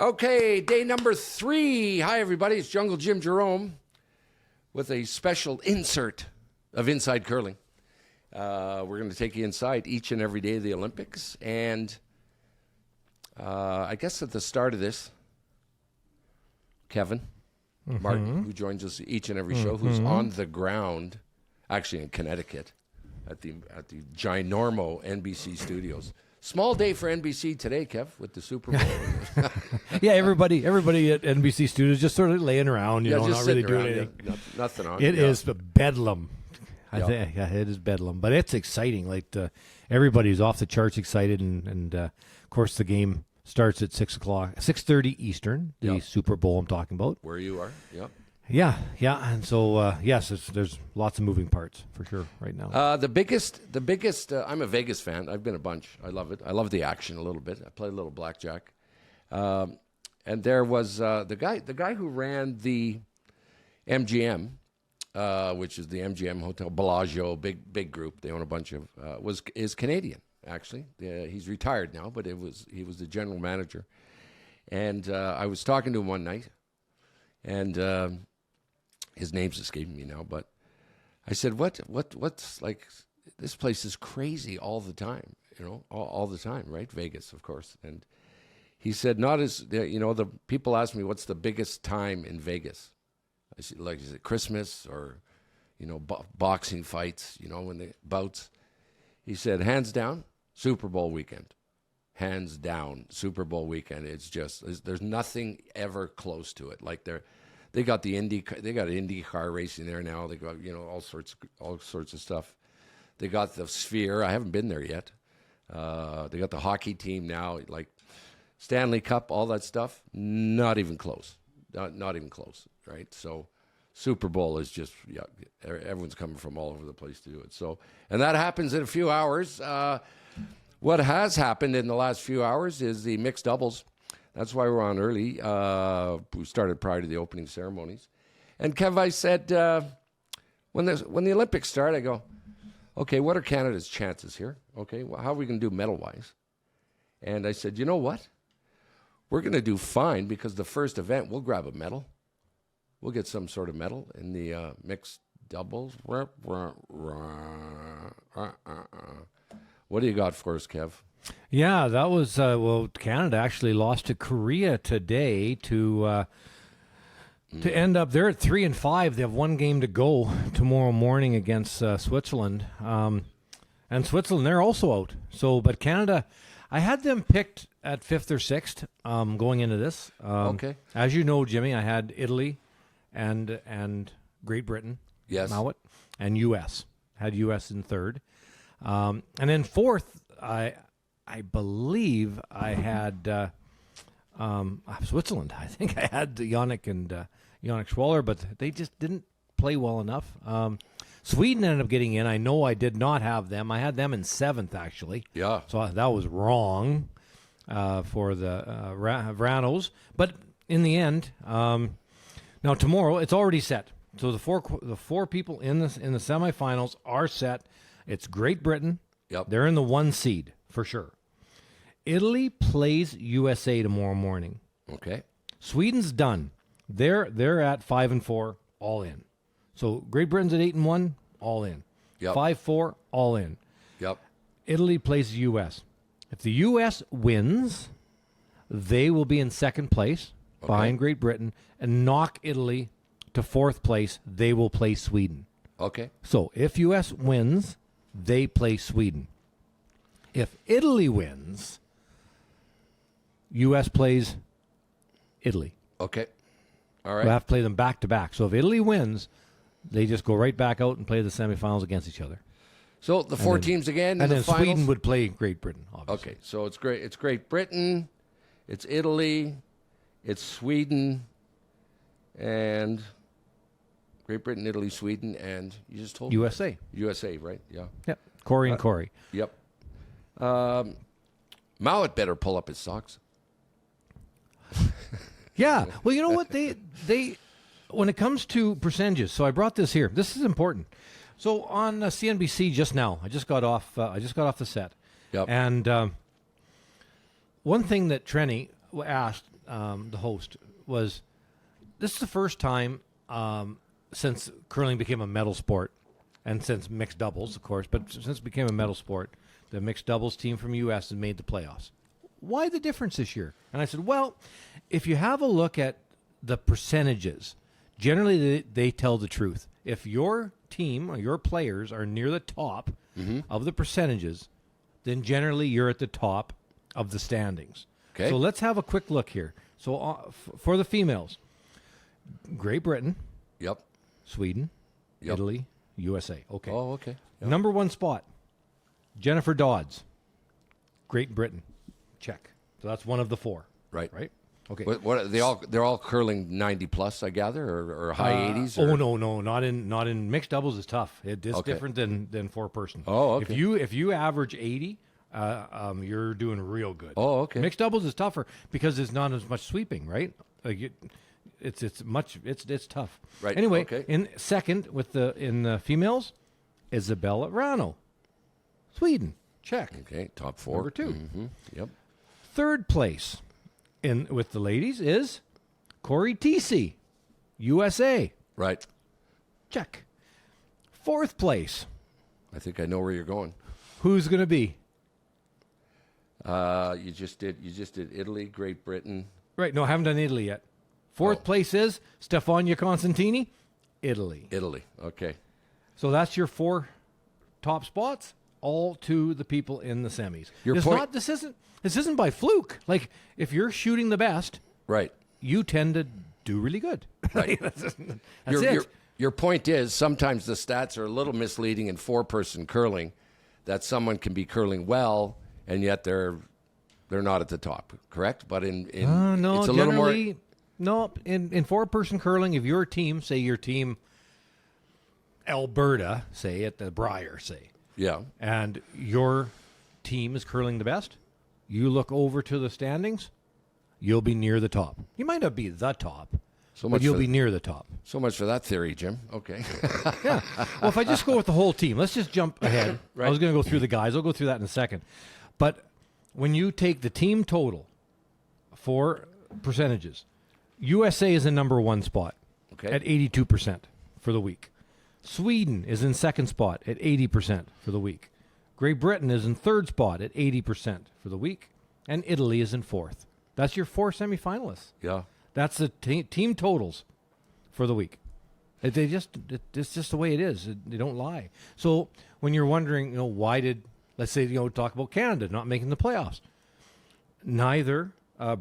Okay, day number 3. Hi, everybody. It's Jungle Jim Jerome with a special insert of Inside Curling. We're going to take you inside each and every day of the Olympics. And I guess at the start of this, Kevin Martin, who joins us each and every show, who's on the ground, actually in Connecticut, at the ginormo NBC studios. Small day for NBC today, Kev, with the Super Bowl. Yeah, everybody at NBC Studios just sort of laying around, just not really doing around, anything. Nothing on. It is bedlam. I think it is bedlam, but it's exciting. Everybody's off the charts excited, and of course the game starts at 6:30 Eastern. The Super Bowl I'm talking about. Where you are, Yeah, and so yes, there's lots of moving parts for sure right now. The biggest. I'm a Vegas fan. I've been a bunch. I love it. I love the action a little bit. I play a little blackjack, and there was the guy who ran the MGM, which is the MGM Hotel Bellagio, big group. They own a bunch of. Is Canadian actually. He's retired now, but he was the general manager, and I was talking to him one night, and. His name's escaping me now, but I said, what's like, this place is crazy all the time, all the time, right? Vegas, of course. And he said, not as, the people ask me, what's the biggest time in Vegas? I said, is it Christmas or, boxing fights, when the bouts? He said, hands down, Super Bowl weekend. Hands down, Super Bowl weekend. It's just, there's nothing ever close to it. They got Indy car racing there now. They got all sorts of stuff. They got the Sphere. I haven't been there yet. They got the hockey team now, like Stanley Cup, all that stuff. Not even close. Not even close. Right. So Super Bowl is just everyone's coming from all over the place to do it. So and that happens in a few hours. What has happened in the last few hours is the mixed doubles. That's why we're on early. We started prior to the opening ceremonies. And Kev, I said, when the Olympics start, I go, okay, what are Canada's chances here? Okay, well, how are we going to do medal-wise? And I said, you know what? We're going to do fine because the first event, we'll grab a medal. We'll get some sort of medal in the mixed doubles. What do you got for us, Kev? Yeah, that was Canada actually lost to Korea today to end up. They're at 3-5. They have one game to go tomorrow morning against Switzerland, and Switzerland they're also out. So, but Canada, I had them picked at 5th or 6th going into this. Okay, as you know, Jimmy, I had Italy and Great Britain, Mowat, and U.S. Had U.S. in 3rd, and then 4th I believe I had Switzerland. I think I had Yannick and Yannick Schwaller, but they just didn't play well enough. Sweden ended up getting in. I know I did not have them. I had them in 7th, actually. Yeah. So that was wrong for the Vranos. But in the end, now tomorrow, it's already set. So the four people in the semifinals are set. It's Great Britain. Yep. They're in the 1 seed for sure. Italy plays USA tomorrow morning. Okay. Sweden's done. They're at 5-4, all in. So Great Britain's at 8-1, all in. Yep. 5-4, all in. Yep. Italy plays the U.S. If the U.S. wins, they will be in 2nd place behind Great Britain and knock Italy to 4th place. They will play Sweden. Okay. So if U.S. wins, they play Sweden. If Italy wins, U.S. plays Italy. Okay. All right. We'll have to play them back to back. So if Italy wins, they just go right back out and play the semifinals against each other. So the four teams again in and the then finals? Sweden would play Great Britain, obviously. Okay, so it's Great Britain, it's Italy, it's Sweden, and Great Britain, Italy, Sweden, and you just told USA. me. USA, right? Yeah. Yep. Corey and Corey. Yep. Mowat better pull up his socks. Yeah. Well, you know what? They when it comes to percentages, so I brought this here. This is important. So on CNBC just now, I just got off the set. Yep. And one thing that Trenny asked, the host, was this is the first time since curling became a medal sport, and since mixed doubles, of course, but since it became a medal sport, the mixed doubles team from U.S. has made the playoffs. Why the difference this year? And I said, well, if you have a look at the percentages, generally they tell the truth. If your team or your players are near the top of the percentages, then generally you're at the top of the standings. Okay. So let's have a quick look here. So for the females, Great Britain, Yep. Sweden, Yep. Italy, USA. Okay. Oh, okay. Yep. Number one spot, Jennifer Dodds, Great Britain. Check. So that's one of the four. Right. Right? Okay. What they're all curling 90 plus, I gather, or high 80s. Oh no, not in mixed doubles is tough. It's different than four person. Oh, okay. If you average 80, you're doing real good. Oh, okay. Mixed doubles is tougher because there's not as much sweeping, right? Like it's tough. Right. Anyway, Okay. in second in the females, Isabella Rano, Sweden. Check. Okay, top four. Number two. Mm-hmm. Yep. Third place with the ladies is Corey Tisi, USA. Right. Check. Fourth place. I think I know where you're going. Who's going to be? You just did Italy, Great Britain. Right. No, I haven't done Italy yet. Fourth place is Stefania Constantini, Italy. Italy. Okay. So that's your four top spots, all to the people in the semis. This isn't by fluke. Like, if you're shooting the best, Right. you tend to do really good. Right. That's it. Your point is sometimes the stats are a little misleading in four-person curling, that someone can be curling well and yet they're not at the top. Correct? But in no, it's a generally, little more. No, in four-person curling, if your team, say your team Alberta, say at the Briar, say, Yeah. and your team is curling the best, you look over to the standings, you'll be near the top. You might not be the top, but you'll be near the top. So much for that theory, Jim. Okay. Yeah. Well, if I just go with the whole team, let's just jump ahead. Right. I was going to go through the guys. I'll go through that in a second. But when you take the team total for percentages, USA is in number one spot at 82% for the week. Sweden is in second spot at 80% for the week. Great Britain is in third spot at 80% for the week. And Italy is in fourth. That's your four semifinalists. Yeah. That's the team totals for the week. It's just the way it is. They don't lie. So when you're wondering, why did, let's say, talk about Canada not making the playoffs, neither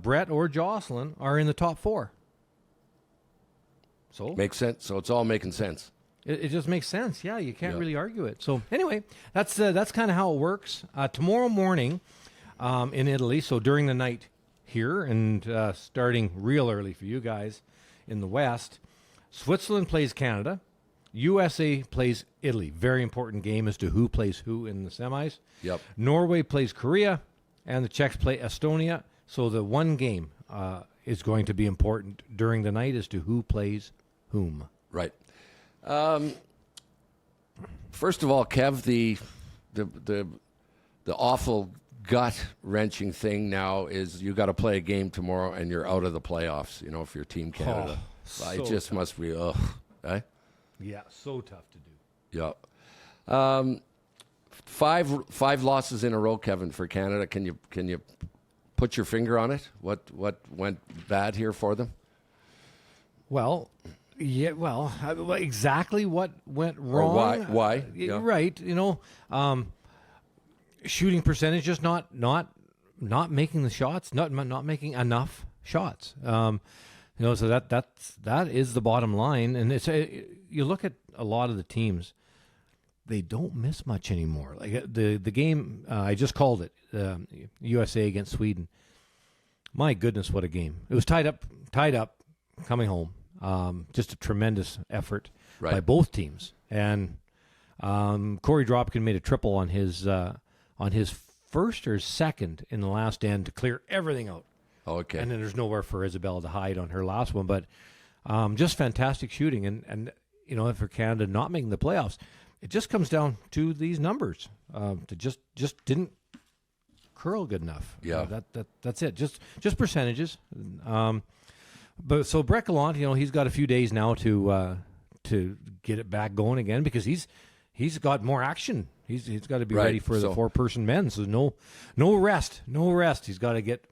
Brett or Jocelyn are in the top four. So Makes sense. So it's all making sense. it just makes sense. Yeah, you can't really argue it. So anyway, that's kind of how it works. Tomorrow morning in Italy, so during the night here and starting real early for you guys in the West, Switzerland plays Canada. USA plays Italy. Very important game as to who plays who in the semis. Yep. Norway plays Korea, and the Czechs play Estonia. So the one game is going to be important during the night as to who plays whom. Right. First of all, Kev, the awful gut-wrenching thing now is you got to play a game tomorrow and you're out of the playoffs, if you're Team Canada. It just tough. Must be, eh? Yeah, so tough to do. Yeah. Five losses in a row, Kevin, for Canada. Can you put your finger on it? What went bad here for them? Well, yeah. Well, exactly what went wrong. Or why? Yeah. Right. Shooting percentage, just not making the shots, not making enough shots. So that is the bottom line. And it's you look at a lot of the teams, they don't miss much anymore. Like the game, I just called it, USA against Sweden. My goodness, what a game! It was tied up, coming home. Just a tremendous effort by both teams. And Corey Dropkin made a triple on his first or second in the last end to clear everything out. Okay. And then there's nowhere for Isabella to hide on her last one. But just fantastic shooting. And for Canada not making the playoffs, it just comes down to these numbers. To just didn't curl good enough. Yeah. That's it. Just percentages. But so Brett Gallant, he's got a few days now to get it back going again because he's got more action. He's got to be ready for the 4-person men. So no rest. He's got to get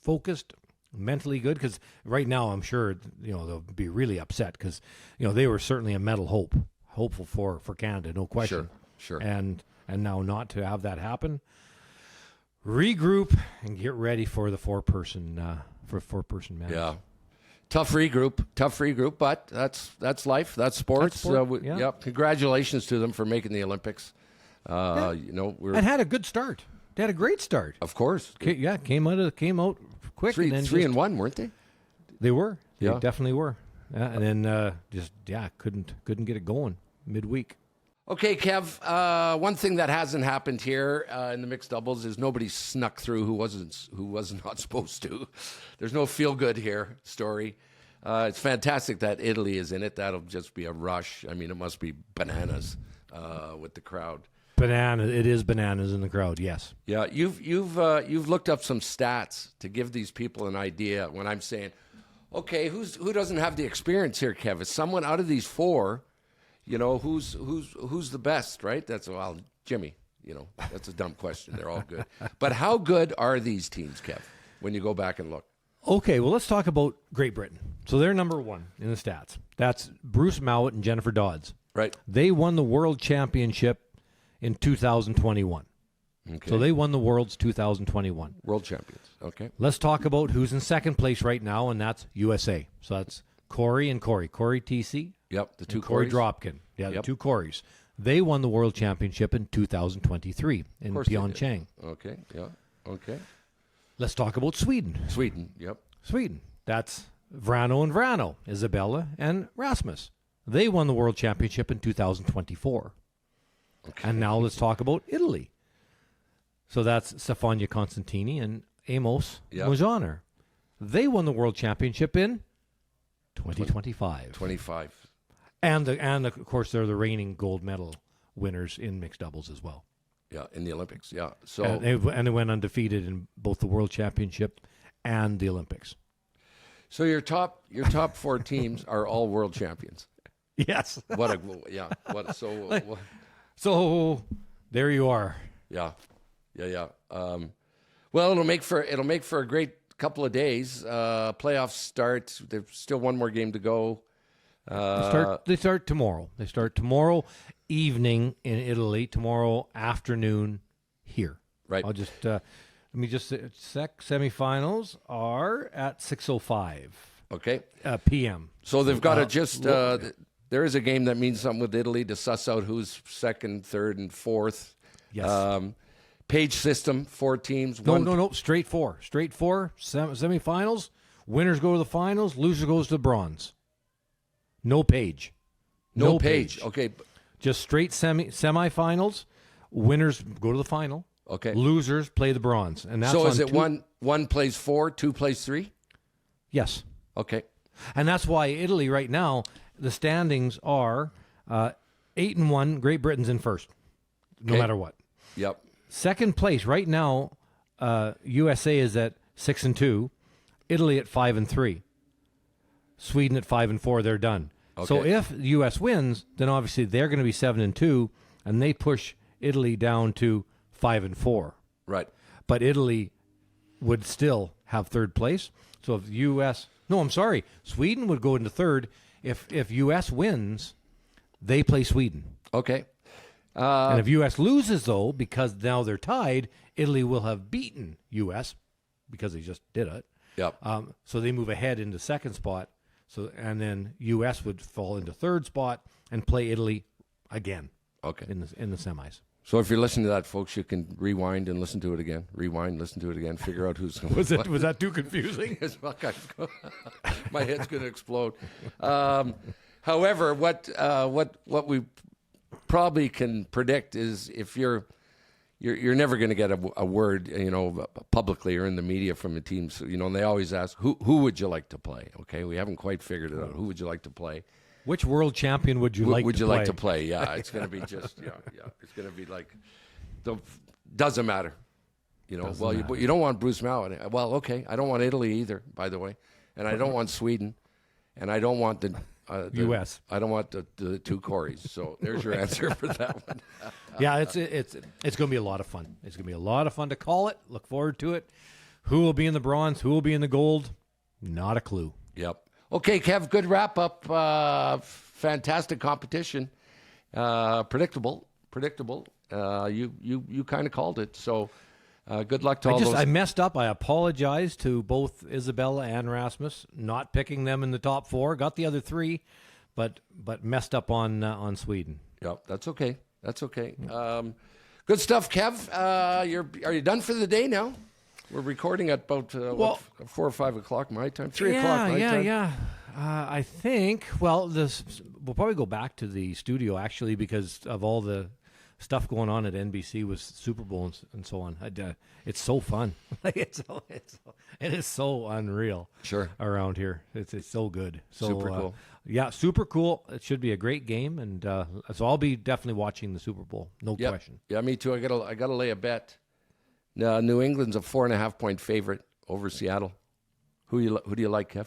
focused, mentally good, because right now I'm sure they'll be really upset because they were certainly a medal hopeful for Canada, no question. Sure. And now not to have that happen. Regroup and get ready for the 4-person men. Yeah. Tough regroup, but that's life. That's sports. Yeah. Congratulations to them for making the Olympics. And had a good start. They had a great start. Of course. Came out quick. 3-1, weren't they? They were. They Yeah. definitely were. And then couldn't get it going midweek. Okay, Kev. One thing that hasn't happened here in the mixed doubles is nobody snuck through who was not supposed to. There's no feel good here story. It's fantastic that Italy is in it. That'll just be a rush. I mean, it must be bananas with the crowd. It is bananas in the crowd. Yes. Yeah, you've looked up some stats to give these people an idea. When I'm saying, okay, who doesn't have the experience here, Kev? Is someone out of these 4? Who's the best, right? Jimmy. That's a dumb question. They're all good. But how good are these teams, Kev, when you go back and look? Okay, well, let's talk about Great Britain. So they're number 1 in the stats. That's Bruce Mowat and Jennifer Dodds. Right. They won the World Championship in 2021. Okay. So they won the World's 2021. World champions. Okay. Let's talk about who's in second place right now, and that's USA. So that's Corey and Corey. Corey TC. Yep, the two Corey Corys. Dropkin. Yeah, the two Corys. They won the World Championship in 2023 in Pyeongchang. Okay, yeah, okay. Let's talk about Sweden. Yep. Sweden. That's Vrano and Vrano, Isabella and Rasmus. They won the World Championship in 2024. Okay. And now let's talk about Italy. So that's Stefania Constantini and Amos Mojaner. They won the World Championship in 2025. 25. And of course they're the reigning gold medal winners in mixed doubles as well. Yeah, in the Olympics. Yeah. So and they went undefeated in both the World Championship and the Olympics. So your top 4 teams are all world champions. Yes. So there you are. Yeah. Well, it'll make for a great couple of days. Playoffs start. There's still one more game to go. They start tomorrow. They start tomorrow evening in Italy. Tomorrow afternoon here. Right. I'll just let me just semifinals are at 6:05. Okay. P.m. So they've got to just. There is a game that means something with Italy to suss out who's second, third, and fourth. Yes. Page system, 4 teams. No. Straight four. Semifinals. Winners go to the finals. Loser goes to the bronze. No page. No page. Okay. Just straight semifinals. Winners go to the final. Okay. Losers play the bronze. And that's so is it one plays 4, 2 plays 3? Yes. Okay. And that's why Italy right now, the standings are 8-1. Great Britain's in first, no matter what. Yep. Second place right now, USA is at 6-2. Italy at 5-3. Sweden at 5-4. They're done. Okay. So if the U.S. wins, then obviously they're going to be 7-2, and they push Italy down to 5-4. Right. But Italy would still have third place. So if Sweden would go into third. If U.S. wins, they play Sweden. Okay. And if U.S. loses, though, because now they're tied, Italy will have beaten U.S. because they just did it. Yep. So they move ahead into second spot. And then U.S. would fall into third spot and play Italy again. Okay. In the semis. So if you're listening to that, folks, you can rewind and listen to it again. Rewind, listen to it again. Figure out who's going to Was that too confusing? My head's going to explode. However, what we probably can predict is if you're never going to get a word, publicly or in the media from the teams. And they always ask, who would you like to play? Okay, we haven't quite figured it out. Who would you like to play? Which world champion would you like to play? Yeah, it's going to be just, It's going to be like, doesn't matter. You know, you don't want Bruce Mount. Well, okay, I don't want Italy either, by the way, and I don't want Sweden, and I don't want the U.S. I don't want the two Coreys. So there's your answer for that one. Yeah, it's going to be a lot of fun. It's going to be a lot of fun to call it. Look forward to it. Who will be in the bronze? Who will be in the gold? Not a clue. Yep. Okay, Kev, good wrap up. Fantastic competition. Predictable. You kind of called it. So good luck to all those. I messed up. I apologize to both Isabella and Rasmus, not picking them in the top 4. Got the other 3, but messed up on Sweden. Yep, that's okay. Good stuff, Kev. Are you done for the day now? We're recording at about 4 or 5 o'clock my time, 3 o'clock my time. Yeah. I think. Well, we'll probably go back to the studio actually because of all the stuff going on at NBC with Super Bowl and so on. It's so fun. It is so unreal. Sure. Around here, it's so good. So, super cool. Yeah, super cool. It should be a great game, and so I'll be definitely watching the Super Bowl. No question. Yeah, me too. I gotta lay a bet. New England's a 4.5-point favorite over Seattle. Who do you like, Kev?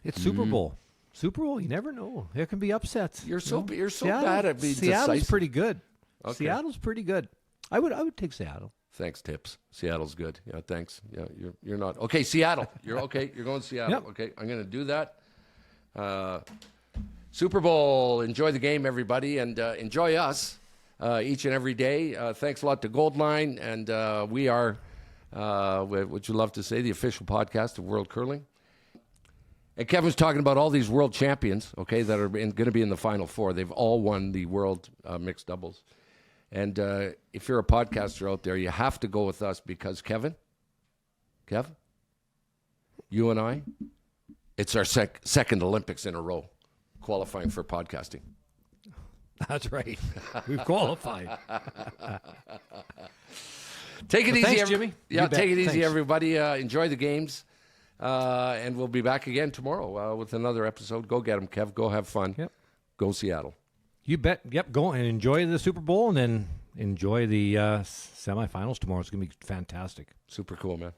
It's Super Bowl. Super Bowl, you never know. There can be upsets. You're so bad at being Seattle's decisive. pretty good. Okay. Seattle's pretty good. I would take Seattle. Thanks, Tips. Seattle's good. Yeah, thanks. Yeah, you're not. Okay, Seattle. You're okay. You're going Seattle. Yep. Okay, I'm going to do that. Super Bowl. Enjoy the game, everybody, and enjoy us each and every day. Thanks a lot to Goldline, and we are, what you love to say, the official podcast of World Curling. And Kevin's talking about all these world champions, okay, that are going to be in the Final Four. They've all won the world mixed doubles. And if you're a podcaster out there, you have to go with us because, Kev, you and I, it's our second Olympics in a row qualifying for podcasting. That's right. We've qualified. Take it easy, thanks, Jimmy. Yeah, take it easy, Thanks. everybody. Enjoy the games. And we'll be back again tomorrow with another episode. Go get them, Kev. Go have fun. Yep. Go Seattle. You bet. Yep. Go and enjoy the Super Bowl and then enjoy the semifinals tomorrow. It's going to be fantastic. Super cool, man.